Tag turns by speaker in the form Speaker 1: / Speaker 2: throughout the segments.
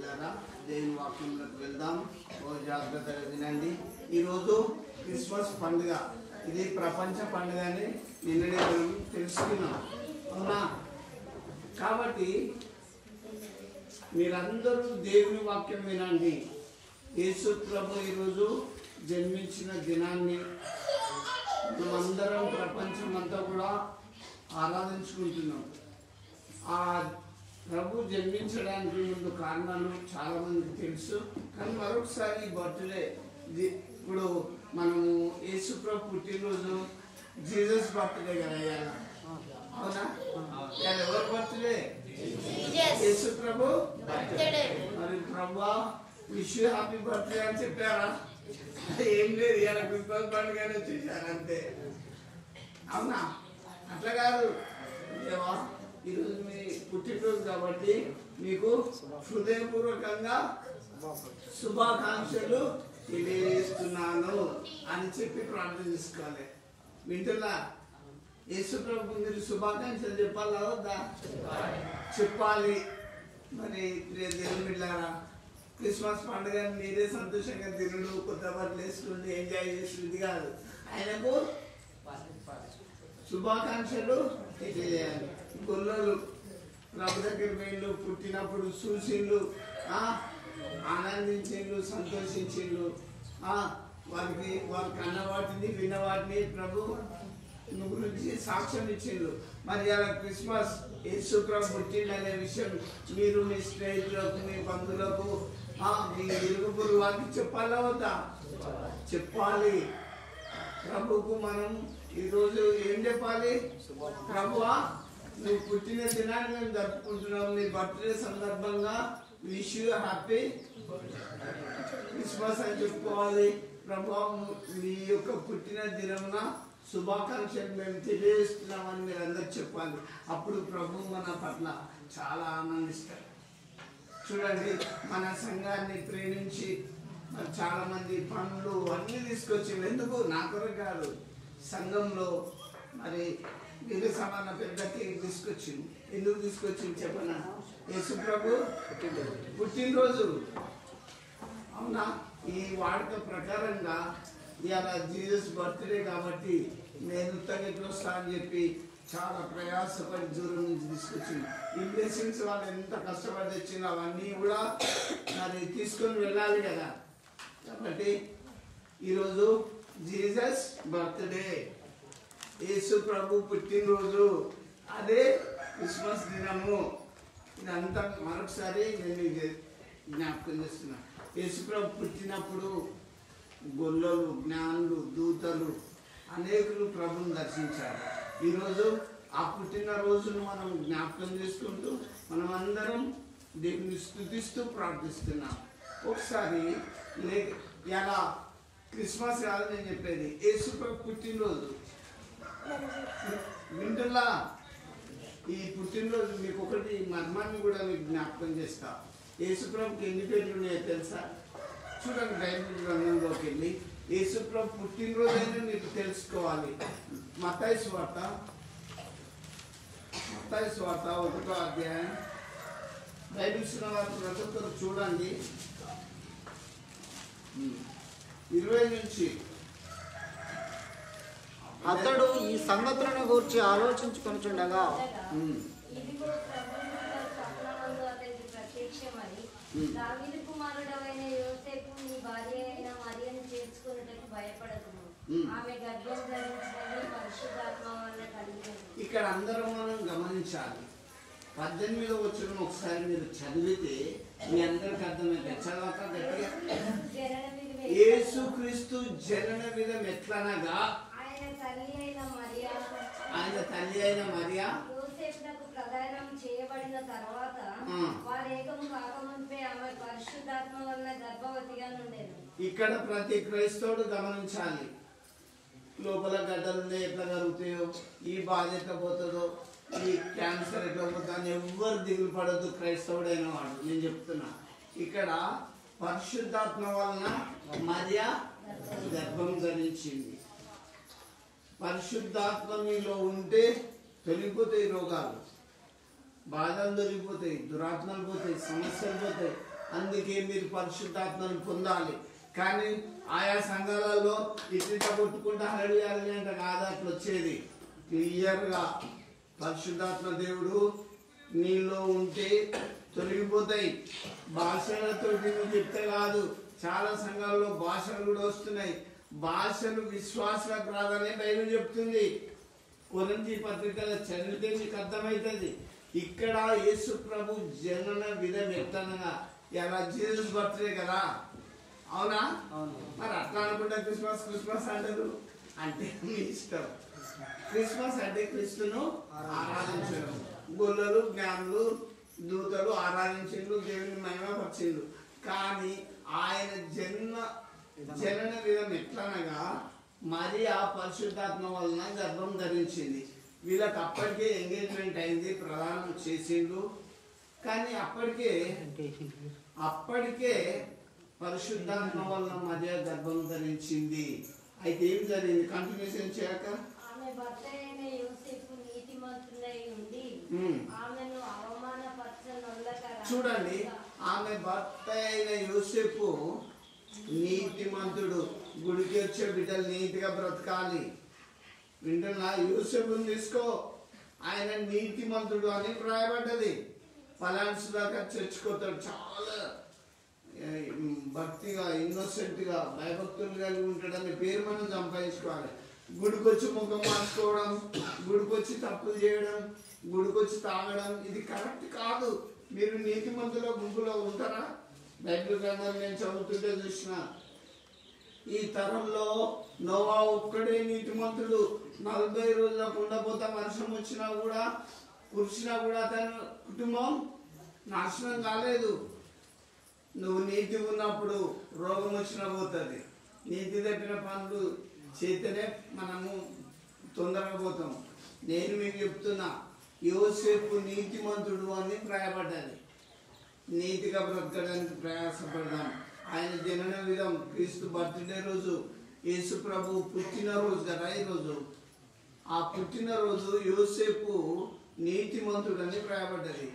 Speaker 1: బిడ్డలారా దేవుని వాక్యంలోకి వెళ్దాం. ఓ జాగ్రత్తగా వినండి. ఈరోజు క్రిస్మస్ పండుగ. ఇది ప్రపంచ పండుగ అని నిన్ననే మనం తెలుసుకున్నాం, అవునా? కాబట్టి మీరందరూ దేవుని వాక్యం వినండి. యేసు ప్రభు ఈరోజు జన్మించిన దినాన్ని మనమందరం ప్రపంచం అంతా కూడా ఆరాధించుకుంటున్నాం. ఆ ప్రభు జన్మించడానికి ముందు కారణాలు చాలా మందికి తెలుసు, కానీ మరొకసారి బర్త్డే ఇప్పుడు మనము యేసు ప్రభు పుట్టినరోజు జీసస్ బర్త్డే కదా ఇవాళ, అవునా? ఇవాళ ఎవరు బర్త్డే? యేసు ప్రభు. మరి ప్రభు విష్ యూ హ్యాపీ బర్త్డే అని చెప్పారా? ఏం లేదు, ఇవాళ క్రిస్మస్ పండుగనే చూశారు అంతే, అవునా? అట్లా కాదు, దేవా ఈరోజు మీ పుట్టినరోజు కాబట్టి మీకు హృదయపూర్వకంగా శుభాకాంక్షలు తెలియజేస్తున్నాను అని చెప్పి ప్రార్థన చేసుకోవాలి. వింటున్నా? యేసు ప్రభు మీరు శుభాకాంక్షలు చెప్పాలా వద్దా? చెప్పాలి. మరి దేవుని బిడ్డలారా, క్రిస్మస్ పండుగ మీరే సంతోషంగా తిరుడు, కొత్త బట్టలు వేసుకుంటూ ఎంజాయ్ చేస్తుంది కాదు, ఆయనకు శుభాకాంక్షలు తెలియజేయాలి. గొల్లలు ప్రభు దగ్గర పోయిండు, పుట్టినప్పుడు చూసిండు, ఆనందించిండు, సంతోషించిండు. వారికి అన్న వాటిని విన్న వాటిని ప్రభు గురించి సాక్ష్యం ఇచ్చిండు. మరి అలా క్రిస్మస్ యేసు ప్రభు పుట్టిండు అనే విషయం మీరు మీ స్నేహితులకు, మీ బంధువులకు, మీ ఇరుగు పొరుగు వారికి చెప్పాలా వద్దా? చెప్పాలి. ప్రభుకు మనం ఈరోజు ఏం చెప్పాలి? ప్రభువా, నువ్వు పుట్టిన దినాన్ని మేము జరుపుకుంటున్నాం, నీ బర్త్డే సందర్భంగా విష్ యూ హ్యాపీ క్రిస్మస్ అని చెప్పుకోవాలి. ప్రభువా, మీ యొక్క పుట్టిన దినమున శుభాకాంక్షలు మేము తెలియజేస్తున్నామని మీరు అందరు చెప్పాలి. అప్పుడు ప్రభు మన పట్ల చాలా ఆనందిస్తారు. చూడండి, మన సంఘాన్ని ప్రేమించి మరి చాలా మంది పనులు అన్నీ తీసుకొచ్చింది. ఎందుకు? నా కొరకు కాదు, సంఘంలో మరి వీరు సమాన పెద్దకి తీసుకొచ్చింది. ఎందుకు తీసుకొచ్చింది చెప్పనా? యేసు ప్రభు పుట్టినరోజు, అవునా? ఈ వాడుక ప్రకారంగా ఇవాళ జీసస్ బర్త్డే కాబట్టి నేను ఉత్తగట్లో వస్తా అని చెప్పి చాలా ప్రయాసపడి దూరం నుంచి తీసుకొచ్చింది. ఈ బ్లెస్సింగ్స్ వాళ్ళు ఎంత కష్టపడి తెచ్చిందో అవన్నీ కూడా మరి తీసుకొని వెళ్ళాలి కదా. కాబట్టి ఈరోజు జీసస్ బర్త్డే, యేసు ప్రభు పుట్టినరోజు, అదే క్రిస్మస్ దినము. ఇదంతా మరొకసారి నేను జ్ఞాపకం చేస్తున్నా. యేసు ప్రభు పుట్టినప్పుడు గొల్లలు, జ్ఞానులు, దూతలు అనేకులు ప్రభుని దర్శించారు. ఈరోజు ఆ పుట్టినరోజును మనం జ్ఞాపకం చేసుకుంటూ మనం అందరం దేవుని స్తుతిస్తూ ప్రార్థిస్తున్నాం. ఒకసారి ఎలా క్రిస్మస్ కాదు నేను చెప్పేది, యేసు ప్రభు పుట్టినరోజు. వింటున్నా? ఈ పుట్టినరోజు మీకు ఒకటి మర్మాన్ని కూడా మీకు జ్ఞాపకం చేస్తా. యేసు ప్రభుకి ఎన్ని పేర్లు ఉన్నాయో తెలుసా? చూడండి, బైబిల్ గ్రంథంలోకి వెళ్ళి యేసు ప్రభు పుట్టినరోజు అయినా మీకు తెలుసుకోవాలి. మత్తయి సువార్త 1వ అధ్యాయం. బైబిల్ వారు ప్రతి ఒక్కరు చూడండి, 20 నుంచి.
Speaker 2: అతడు ఈ సంగతులను గురించి ఆలోచించుకొనుచుండగా
Speaker 3: దావీదు కుమారుడైన యోసేపు నీ భార్య అయిన మరియను చేర్చుకొనుటకు భయపడకుము, ఆమె గర్భం ధరించినది పరిశుద్ధాత్మ వలన కలిగినది. ఇక్కడ
Speaker 1: అందరం మనం గమనించాలి. 18వ వచనం ఒకసారి మీరు చదివితే మీ అందరికి అర్థమైతే, చదవక గట్టిగా. యేసుక్రీస్తు జనన విధం ఎట్లనగా ఆయన తల్లి అయిన మరియా
Speaker 3: యోసేపునకు ప్రదానం చేయబడిన తర్వాత వారేకము కాకముందే ఆమె పరిశుద్ధాత్మ వలన గర్భవతిగా ఉండేది.
Speaker 1: ఇక్కడ ప్రతి క్రైస్తవుడు గమనించాలి. లోపల గడ్డలు ఎట్లా జరుగుతాయో, ఈ బాధ ఎట్లా పోతుందో, ఈ క్యాన్సర్ ఎట్లా పోతుందో అని ఎవ్వరు దిగులు పడద్దు క్రైస్తవుడైన వాడు. నేను చెప్తున్నా, ఇక్కడ పరిశుద్ధాత్మ వలన మరియా గర్భం ధరించింది. పరిశుద్ధాత్మ మీలో ఉంటే తొలగిపోతాయి రోగాలు, బాధలు తొలగిపోతాయి, దురాత్మలు పోతాయి, సమస్యలు పోతాయి. అందుకే మీరు పరిశుద్ధాత్మను పొందాలి. కానీ ఆయా సంఘాలలో ఇట్లా కొట్టుకుంటూ హల్లెలూయా అంటే కాదు అట్లా వచ్చేది. క్లియర్గా పరిశుద్ధాత్మ దేవుడు నీలో ఉంటే తొలగిపోతాయి. భాషలతో నువ్వు చెప్తే కాదు, చాలా సంఘాల్లో భాషలు కూడా వస్తున్నాయి. భాషలు విశ్వాసాలకు రాదనే బైబిల్ చెప్తుంది. కొరింథీ పత్రికలో చదివితే మీకు అర్థమవుతుంది. ఇక్కడ యేసు ప్రభు జనన విధం ఎట్లనగా ఇలా జీసస్ బర్త్డే కదా, అవునా? మరి అట్లా అనుకుంటే క్రిస్మస్ అంటారు అంటే మీ ఇష్టం. క్రిస్మస్ అంటే క్రీస్తును ఆరాధించడం. గొల్లలు జ్ఞానులు దూతలు ఆరాధించిండు, దేవుని మహిమపరిచిండు. కానీ ఆయన జనన విధం ఎట్లనగా మరి ఆ పరిశుద్ధాత్మ వలన గర్భం ధరించింది. వీళ్ళకి అప్పటికే ఎంగేజ్మెంట్ అయింది, ప్రదానం చేసిండు. కానీ అప్పటికే పరిశుద్ధాత్మ వలన మధ్య గర్భం ధరించింది. అయితే ఏం జరిగింది? కంటిన్యూషన్ చేయక
Speaker 3: ఆమె భర్త అయిన యోసేపు నీతిమంతుడై ఉండి ఆమెను అవమానపరచనొల్లక. చూడండి,
Speaker 1: ఆమె భర్త అయిన యోసేపు నీతిమంతుడు. గుడికి వచ్చే బిడ్డలు నీతిగా బ్రతకాలి. వింటున్నా? యోసేపుని తీసుకో, ఆయన నీతిమంతుడు అని రాయబడ్డది. ఫలాన్స్ దాకా చర్చకోతాడు, చాలా భక్తిగా ఇన్నోసెంట్గా భయభక్తులు కలిగి ఉంటాడని పేరు మనం సంపాదించుకోవాలి. గుడికొచ్చి ముఖం మార్చుకోవడం, గుడికొచ్చి తప్పులు చేయడం, గుడికొచ్చి తాగడం ఇది కరెక్ట్ కాదు. మీరు నీతిమంతుల గుంపులో ఉంటారా? బైబిల్ గ్రంథం నేను చదువుతుంటే చూసిన ఈ తరంలో నోవా ఒక్కడే నీతిమంతుడు. 40 రోజులకు ఉండబోతా వర్షం వచ్చినా కూడా కురిసినా కూడా తన కుటుంబం నాశనం కాలేదు. నువ్వు నీతి ఉన్నప్పుడు రోగం వచ్చినా పోతుంది. నీతి తప్పిన పనులు చేతనే మనము తొందరగా పోతాం. నేను మీకు చెప్తున్నా, యోసేపు నీతిమంతుడు అని రాయబడ్డది. నీతిగా బ్రతకడానికి ప్రయాసపడదాం. ఆయన జనన విధం క్రీస్తు బర్త్డే రోజు, యేసు ప్రభు పుట్టినరోజు కదా ఈరోజు. ఆ పుట్టినరోజు యోసేపు నీతిమంతుడని రాయబడ్డది.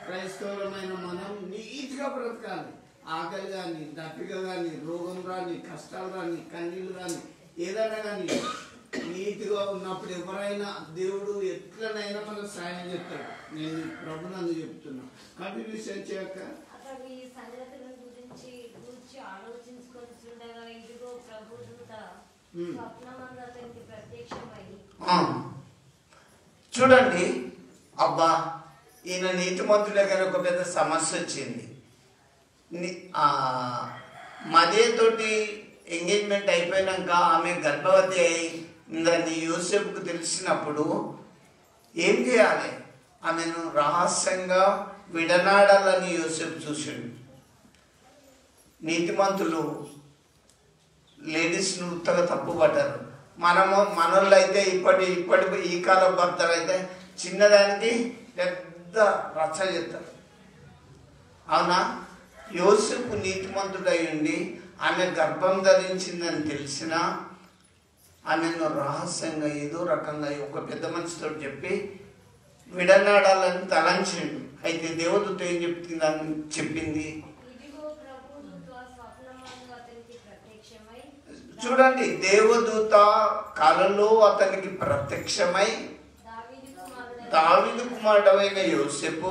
Speaker 1: క్రైస్తవులమైన మనం నీతిగా బ్రతకాలి. ఆకలి కానీ, దప్పిక కానీ, రోగం రాని, కష్టాలు రాని, కన్నీళ్ళు కానీ, ఏదైనా కానీ నీతిగా ఉన్నప్పుడు ఎవరైనా దేవుడు ఎట్లనైనా మనకు సాయం చేస్తాడు. నేను ప్రభు నందు చెప్తున్నా. కంటిన్యూషన్ చేయక
Speaker 3: అతడు ఈ సంగతుల గురించి ఆలోచించుకొనిచుండగా ఇదిగో ప్రభుదూత స్వప్నమందు అతనికి ప్రత్యక్షమై.
Speaker 1: చూడండి, అబ్బా ఈయన నీతిమంతుడే కానీ ఒక పెద్ద సమస్య వచ్చింది. మదేతోటి ఎంగేజ్మెంట్ అయిపోయినాక ఆమె గర్భవతి అయి దాన్ని యోసేపుకు తెలిసినప్పుడు ఏం చేయాలి? ఆమెను రహస్యంగా విడనాడాలని యోసేపు చూసిండు. నీతిమంతులు లేడీస్ను ఉత్తగా తప్పు పడ్డారు. మనోళ్ళు అయితే ఇప్పటి ఈ కాలం భర్తలు అయితే చిన్నదానికి పెద్ద రచ్చ చేస్తారు, అవునా? యోసేపు నీతిమంతుడై ఉండి ఆమె గర్భం ధరించిందని తెలిసినా ఆమెను రహస్యంగా ఏదో రకంగా ఒక పెద్ద మనిషితో చెప్పి విడనాడాలని తలంచిండు. అయితే దేవదూత ఏం చెప్పింది? చూడండి, దేవదూత కలలో అతనికి ప్రత్యక్షమై దావీదు కుమారుడైన యోసేపు,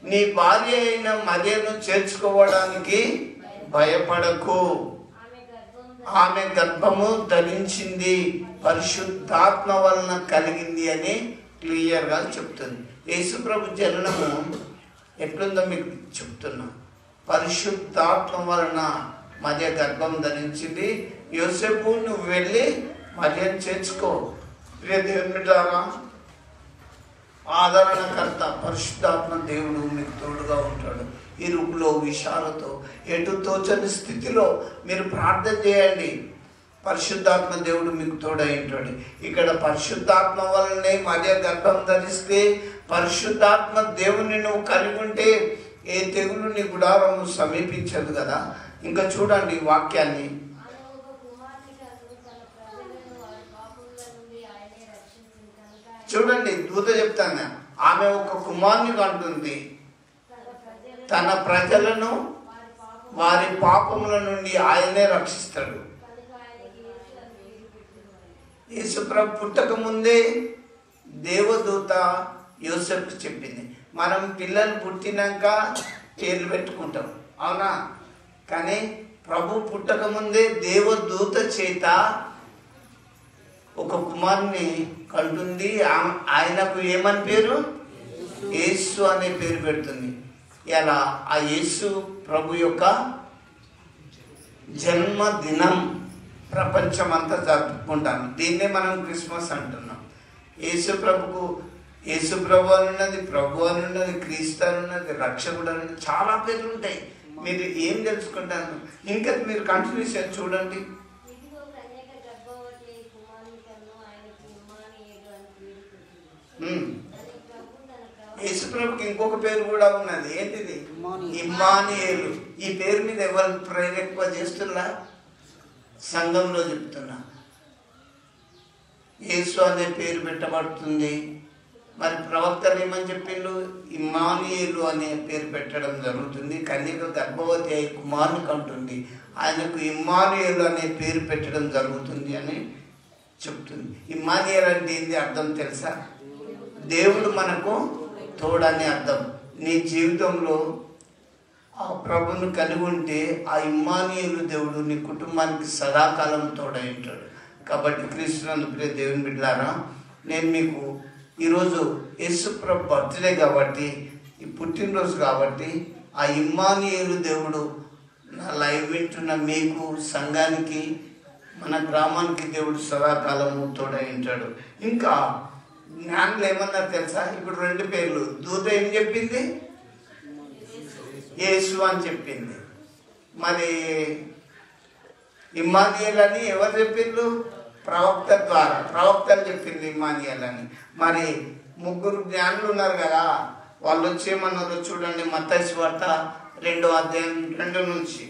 Speaker 1: నీ భార్య అయిన మరియను చేర్చుకోవడానికి భయపడకు, ఆమె గర్భము ధరించింది, పరిశుద్ధాత్మ వలన కలిగింది అని క్లియర్గా చెప్తుంది. యేసుప్రభు జననము ఎట్లుందో మీకు చెప్తున్నా. పరిశుద్ధాత్మ వలన మధ్య గర్భం ధరించింది. యోసేపు నువ్వు వెళ్ళి మరియను చేర్చుకో. ప్రియ దేవుని ద్వారా ఆదరణకర్త పరిశుద్ధాత్మ దేవుడు మీకు తోడుగా ఉంటాడు. ఇరుకులో విషయాలతో ఎటు తోచని స్థితిలో మీరు ప్రార్థన చేయండి. పరిశుద్ధాత్మ దేవుడు మీకు తోడై ఉంటాడు. ఇక్కడ పరిశుద్ధాత్మ వలనే మధ్య గర్భం ధరిస్తే పరిశుద్ధాత్మ దేవుని నువ్వు కలిగి ఉంటే ఏ తెగులు నీ గుడారము సమీపించదు కదా. ఇంకా చూడండి వాక్యాన్ని. చూడండి, దూత చెప్తాను, ఆమె ఒక కుమారుని కంటుంది. తన ప్రజలను వారి పాపముల నుండి ఆయనే రక్షిస్తాడు. యేసుప్రభు పుట్టక ముందే దేవదూత యోసేపుకు చెప్పింది. మనం పిల్లలు పుట్టినాక పేర్లు పెట్టుకుంటాం, అవునా? కానీ ప్రభు పుట్టక ముందే దేవదూత చేత ఒక కుమారుని కంటుంది. ఆయనకు ఏమని పేరు? యేసు అనే పేరు పెడుతుంది. ఇలా ఆ యేసు ప్రభు యొక్క జన్మదినం ప్రపంచమంతా జరుపుకుంటాను. దీన్నే మనం క్రిస్మస్ అంటున్నాం. యేసు ప్రభు అని ఉన్నది, ప్రభు అని ఉన్నది, క్రీస్తు అని ఉన్నది, రక్షకుడు అని ఉన్నది, చాలా పేర్లు ఉంటాయి. మీరు ఏం తెలుసుకుంటారు? ఇంకా మీరు కంటిన్యూషన్ చూడండి. యేసుప్రభుకి ఇంకొక పేరు కూడా ఉన్నది. ఏంటిది? ఇమ్మానుయేలు. ఈ పేరు మీద ఎవరు ప్రేరేప చేస్తున్నా? సంఘంలో చెప్తున్నా. యేసు అనే పేరు పెట్టబడుతుంది. మరి ప్రవక్తలు ఏమని చెప్పిండు? ఇమ్మానుయేలు అనే పేరు పెట్టడం జరుగుతుంది. కన్యక గర్భవతి అయి కుమారుని కంటుంది. ఆయనకు ఇమ్మానుయేలు అనే పేరు పెట్టడం జరుగుతుంది అని చెప్తుంది. ఇమ్మానుయేలు అంటే ఏంది అర్థం తెలుసా? దేవుడు మనకు తోడని అర్థం. నీ జీవితంలో ఆ ప్రభుని కలిగి ఉంటే ఆ ఇమ్మానుయేలు దేవుడు నీ కుటుంబానికి సదాకాలం తోడై ఉంటాడు. కాబట్టి క్రీస్తునందు ప్రియ దేవుని బిడ్డలారా, నేను మీకు ఈరోజు యేసు ప్రభు బర్త్డే కాబట్టి, ఈ పుట్టినరోజు కాబట్టి, ఆ ఇమ్మానుయేలు దేవుడు నా లైవ్ వింటున్న మీకు, సంఘానికి, మన గ్రామానికి దేవుడు సదాకాలము తోడై ఉంటాడు. ఇంకా జ్ఞానులు ఏమన్నారు తెలుసా? ఇప్పుడు 2 పేర్లు. దూత ఏం చెప్పింది? యేసు అని చెప్పింది. మరి ఇమ్మానుయేలు అని ఎవరు చెప్పిండ్రు? ప్రవక్త ద్వారా. ప్రవక్తలు చెప్పింది ఇమ్మానుయేలు అని. మరి 3 జ్ఞానులు ఉన్నారు కదా, వాళ్ళు వచ్చేమన్నారో చూడండి. మత్తయి సువార్త 2వ అధ్యాయం 2 నుంచి.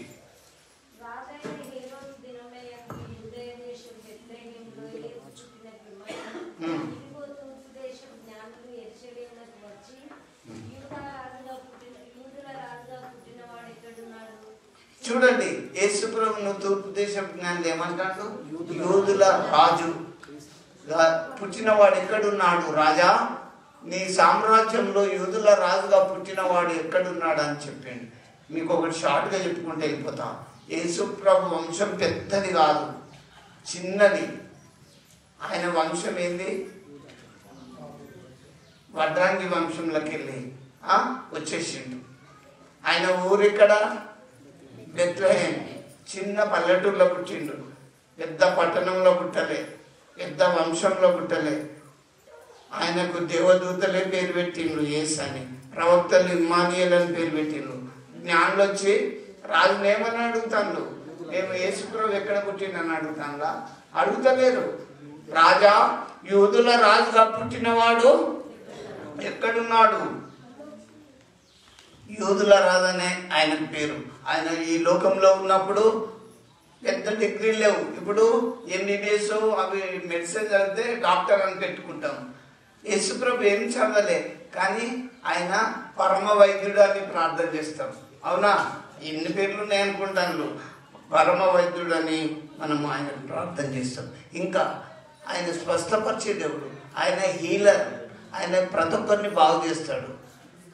Speaker 1: చూడండి, యేసు ప్రభువును తూర్పు దేశం జ్ఞానులు ఏమంటాడు? యూదుల రాజు పుట్టినవాడు ఎక్కడున్నాడు రాజా? నీ సామ్రాజ్యంలో యూదుల రాజుగా పుట్టినవాడు ఎక్కడున్నాడు అని చెప్పిండు. మీకు ఒకటి షార్ట్గా చెప్పుకుంటే వెళ్ళిపోతాం. యేసు ప్రభు వంశం పెద్దది కాదు, చిన్నది. ఆయన వంశం ఏంది? వడ్రాంగి వంశంలోకి వెళ్ళి వచ్చేసిండు. ఆయన ఊరిక్కడ బెత్లెహేం, చిన్న పల్లెటూరులో పుట్టిండు. పెద్ద పట్టణంలో పుట్టలే, పెద్ద వంశంలో పుట్టలే. ఆయనకు దేవదూతలే పేరు పెట్టిండ్రు యేసు అని. ప్రవక్తలు ఇమ్మానుయేలు అని పేరు పెట్టిండ్రు. జ్ఞానులు వచ్చి రాజుని ఏమని అడుగుతాను? మేము యేసు ప్రభు ఎక్కడ పుట్టిండని అడుగుతానులా? అడుగుతలేరు. రాజా, యూదుల రాజుగా పుట్టినవాడు ఎక్కడున్నాడు? యూదుల రాజనే ఆయనకు పేరు. ఆయన ఈ లోకంలో ఉన్నప్పుడు పెద్ద డిగ్రీలు లేవు. ఇప్పుడు MBBS అవి మెడిసిన్ చదివితే డాక్టర్ అని పెట్టుకుంటాం. యేసుప్రభు ఏం చదవలే, కానీ ఆయన పరమ వైద్యుడు అని ప్రార్థన చేస్తాం. అవునా? ఎన్ని పేర్లు ఉన్నాయి అనుకుంటాను. పరమ వైద్యుడు అని మనము ఆయన ప్రార్థన చేస్తాం. ఇంకా ఆయన స్వస్థపరిచే దేవుడు, ఆయన హీలర్. ఆయన ప్రతి ఒక్కరిని బాగు చేస్తాడు.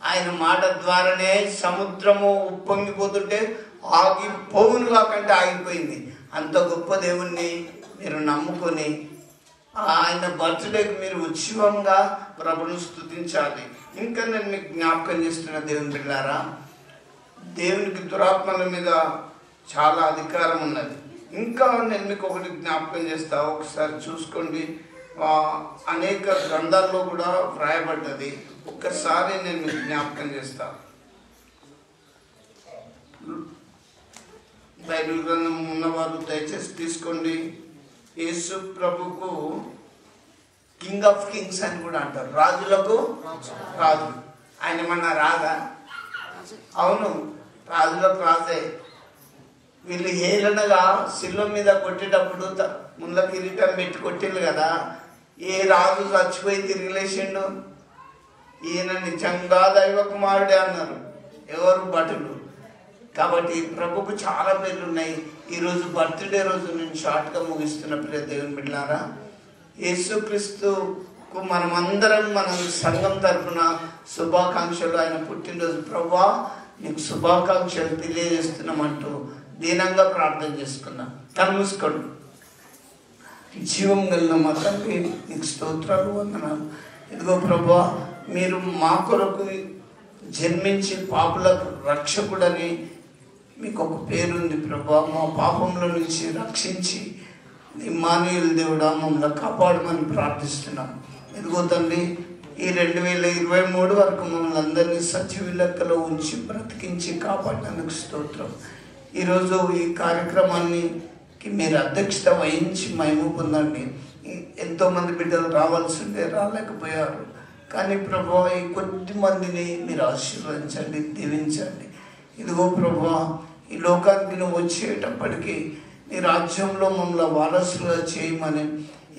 Speaker 1: ఆయన మాట ద్వారానే సముద్రము ఉప్పొంగిపోతుంటే ఆగిపోవును కాకంటే ఆగిపోయింది. అంత గొప్ప దేవుణ్ణి మీరు నమ్ముకొని ఆయన బర్త్డేకి మీరు ఉత్సవంగా ప్రభుని స్తుతించాలి. ఇంకా నేను మీకు జ్ఞాపకం చేస్తున్న దేవుని బిడ్డలారా, దేవునికి దురాత్మల మీద చాలా అధికారం ఉన్నది. ఇంకా నేను మీకు ఒకటి జ్ఞాపకం చేస్తా, ఒకసారి చూసుకోండి. అనేక గ్రంథాల్లో కూడా వ్రాయబడ్డది. ఒక్కసారి నేను మీకు జ్ఞాపకం చేస్తా. బైబిల్ గ్రంథం ఉన్నవారు దయచేసి తీసుకోండి. యేసు ప్రభుకు కింగ్ ఆఫ్ కింగ్స్ అని కూడా అంటారు. రాజులకు రాజు. ఆయన మన రాజా? అవును, రాజులకు రాజే. వీళ్ళు హేళనగా శిలువ మీద కొట్టేటప్పుడు ముందు కిరీటం పెట్టి కొట్టిండు కదా. ఏ రాజు చచ్చిపోయి తిరిగి లేచిండు? ఈయన నిజంగా దైవ కుమారుడే అన్నారు ఎవరు? భటులు. కాబట్టి ప్రభుకు చాలా పేర్లు ఉన్నాయి. ఈరోజు బర్త్డే రోజు నేను షార్ట్గా ముగిస్తున్న ప్రియ దేవుని బిడ్డలారా, యేసుక్రీస్తుకు మనమందరం మన సంఘం తరఫున శుభాకాంక్షలు. ఆయన పుట్టినరోజు ప్రభువా నీకు శుభాకాంక్షలు తెలియజేస్తున్నామంటూ దీనంగా ప్రార్థన చేసుకున్నాం. కళ్ళు మూసుకోండి. జీవం కలిగిన మా తండ్రి నీకు స్తోత్రాలు, వందనాలు. ఇదిగో ప్రభువా, మీరు మా కొరకు జన్మించి పాపులకు రక్షకుడని మీకు ఒక పేరుంది ప్రభువా. మా పాపంలో నుంచి రక్షించి ఇమ్మానుయేలు దేవుడా మమ్మల్ని కాపాడమని ప్రార్థిస్తున్నాం. ఇదిగో తండ్రి, ఈ 2023 వరకు మమ్మల్ని అందరినీ సజీవ లెక్కలో ఉంచి బ్రతికించి కాపాడినందుకు స్తోత్రం. ఈరోజు ఈ కార్యక్రమానికి మీరు అధ్యక్షత వహించి మహిమ పొందండి. ఎంతోమంది బిడ్డలు రావాల్సి ఉండే రాలేకపోయారు. కానీ ప్రభువా, ఈ కొద్ది మందిని మీరు ఆశీర్వదించండి, దీవించండి. ఇదిగో ప్రభువా, ఈ లోకానికి నువ్వు వచ్చేటప్పటికీ నీ రాజ్యంలో మమ్మల్ని వారసులుగా చేయమని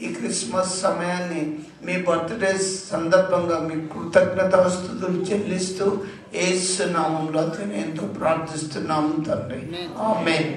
Speaker 1: ఈ క్రిస్మస్ సమయాన్ని మీ బర్త్డే సందర్భంగా మీ కృతజ్ఞతాస్తుతులు చెల్లిస్తూ యేసు నామములో ఎంతో ప్రార్థిస్తున్నాము తండ్రి. ఆమేన్.